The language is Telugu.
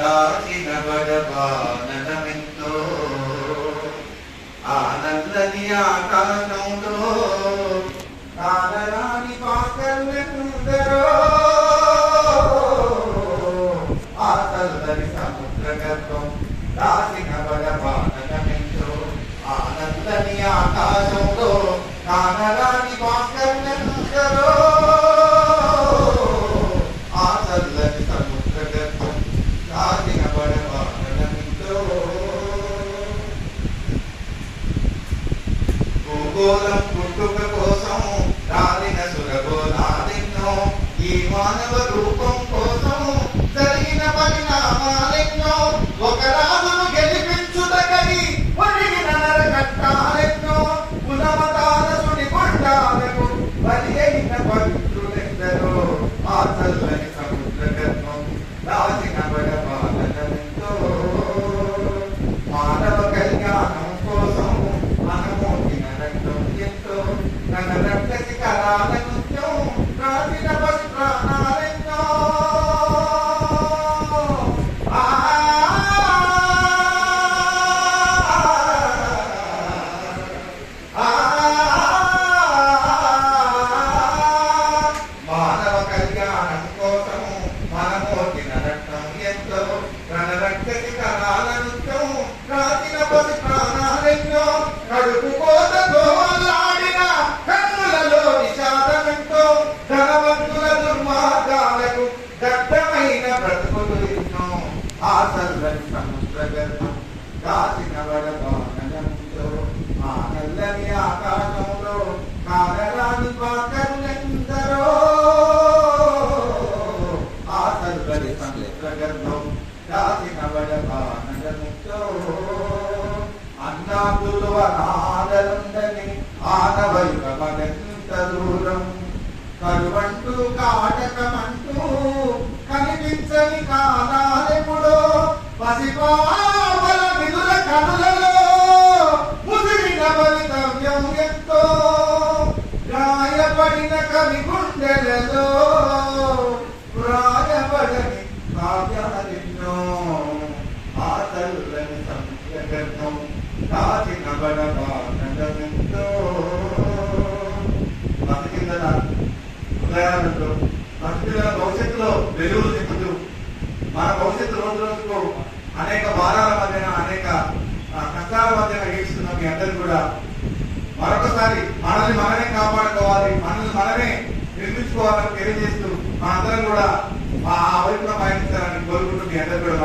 దాచిన బడబాననమెంతో ఆనందని ఆకాశంలో కానరాని పాకలెందరో ఆ చల్లని సముద్ర గర్భం దాచిన బడబాననమెంతో ఆనందని ఆకాశంలో కానరాని పాకలెందరో భూగోళం పుట్టుక కోసం రాలిన సురగోళాలెన్నో ఈ మానవ రూపం కోసం జరిగిన పరిణామాలెన్నో ఒక రాజును గెలిపించుటకై ఒరిగిన నరకట్టాలెన్నో కులమతాల సుడి గుండాలకు బలి అయిన పవిత్రులెందరో ఆ చల్లని సముద్ర గర్భం దాచిన బడబాననమెంతో మానవ కళ్యాణం కోసం మనమోటిన రక్తం ఎంతో నన్న రక్త శిఖరాల నృత్యం రాసిన పసి ప్రాణాలెన్నో మానవ కళ్యాణం కోసం మనమోటిన రక్తం ఎంతో నన్న రక్త శిఖరాల నృత్యం రాసిన పసి ప్రాణాలెన్నో కడుపు కోతతో లాడిన కన్నులలో విషాదమెంతో ధనవంతుల దుర్మార్గాలకు దట్టమైన బ్రతుకులు ఎన్నో ఆ చల్లని సముద్ర గర్భం దాచిన బడబాననమెంతో ఆ నల్లని ఆకాశంలో కానరాని పాకలెందరో ఆ చల్లని సముద్ర గర్భం దాచిన బడబాననమెంతో అన్నాదులు అనాథలుండని ఆనవైకమనెంత దూరం కరువంటూ కాటకమంటూ కనిపించని కాలాలెప్పుడో పసిపావల విదుల కనులలో ముసిరిన భవితవ్యం ఎంతో గాయపడిన కవి గుండెలలో రాయబడని కావ్యాలెన్నో ఆ చల్లని సముద్ర గర్భం దాచిన బడబాననమెంతో బతికిందల హృదయాలలో బతికిందల భవిష్యత్తులో వెలుగులు నింపుతూ మన భవిష్యత్తు రోజు రోజుకు అనేక భారాల మధ్యన అనేక కష్టాల మధ్యన గీస్తున్న మీ అందరూ కూడా మరొకసారి మనల్ని మనమే కాపాడుకోవాలి, మనల్ని మనమే నిర్మించుకోవాలని తెలియజేస్తూ మనందరం కూడా ఆ వైపున పయనించాలని కోరుకుంటూ మీ అందరూ కూడా